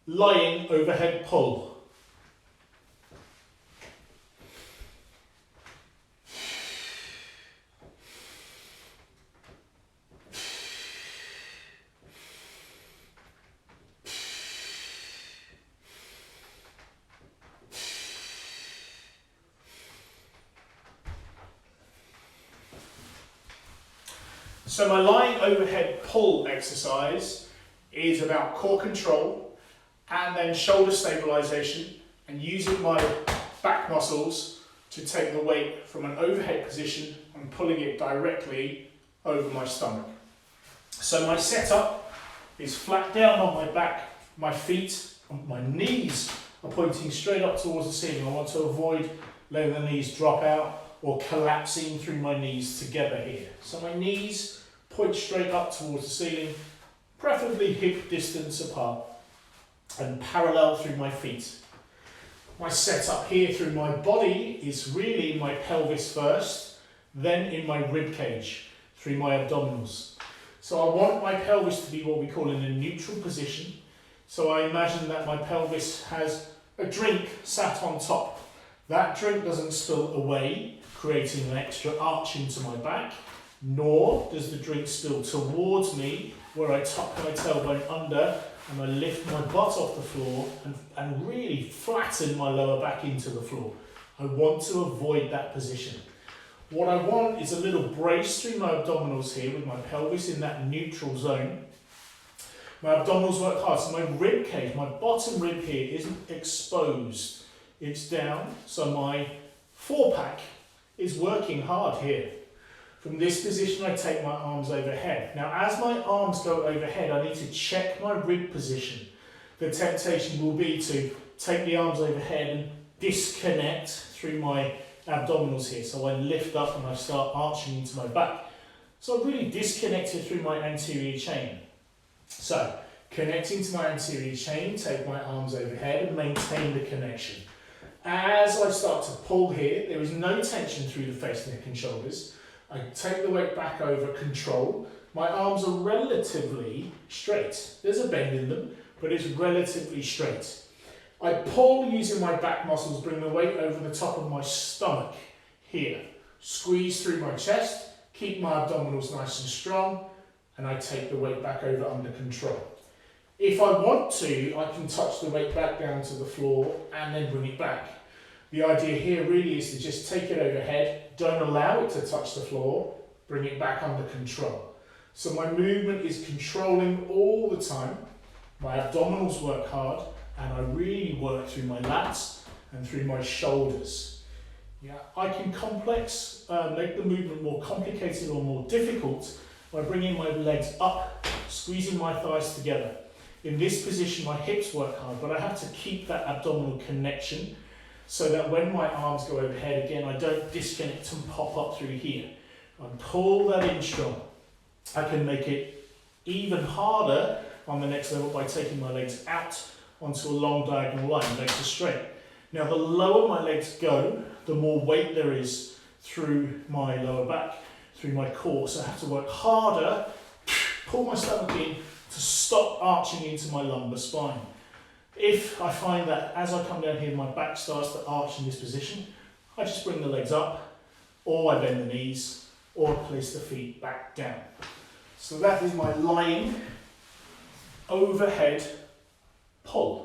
lying overhead pull. So my lying overhead pull exercise is about core control and then shoulder stabilization and using my back muscles to take the weight from an overhead position and pulling it directly over my stomach. So my setup is flat down on my back, my feet, my knees are pointing straight up towards the ceiling. I want to avoid letting the knees drop out or collapsing through my knees together here. So my knees point straight up towards the ceiling, preferably hip distance apart, and parallel through my feet. My setup here through my body is really my pelvis first, then in my rib cage through my abdominals. So I want my pelvis to be what we call in a neutral position. So I imagine that my pelvis has a drink sat on top. That drink doesn't spill away, creating an extra arch into my back, nor does the drink spill towards me where I tuck my tailbone under and I lift my butt off the floor and really flatten my lower back into the floor. I want to avoid that position. What I want is a little brace through my abdominals here with my pelvis in that neutral zone. My abdominals work hard, so my rib cage, my bottom rib here isn't exposed. It's down, so my four-pack is working hard here. From this position, I take my arms overhead. Now, as my arms go overhead, I need to check my rib position. The temptation will be to take the arms overhead and disconnect through my abdominals here. So I lift up and I start arching into my back. So I've really disconnected through my anterior chain. So, connecting to my anterior chain, take my arms overhead and maintain the connection. As I start to pull here, there is no tension through the face, neck and shoulders. I take the weight back over, control. My arms are relatively straight. There's a bend in them, but it's relatively straight. I pull using my back muscles, bring the weight over the top of my stomach here. Squeeze through my chest, keep my abdominals nice and strong, and I take the weight back over under control. If I want to, I can touch the weight back down to the floor and then bring it back. The idea here really is to just take it overhead, don't allow it to touch the floor, bring it back under control. So my movement is controlling all the time. My abdominals work hard and I really work through my lats and through my shoulders. Yeah, I can make the movement more complicated or more difficult by bringing my legs up, squeezing my thighs together. In this position, my hips work hard, but I have to keep that abdominal connection so that when my arms go overhead again, I don't disconnect and pop up through here. I pull that in strong. I can make it even harder on the next level by taking my legs out onto a long diagonal line, legs are straight. Now, the lower my legs go, the more weight there is through my lower back, through my core. So I have to work harder, pull my stomach in to stop arching into my lumbar spine. If I find that as I come down here, my back starts to arch in this position, I just bring the legs up, or I bend the knees, or I place the feet back down. So that is my lying overhead pull.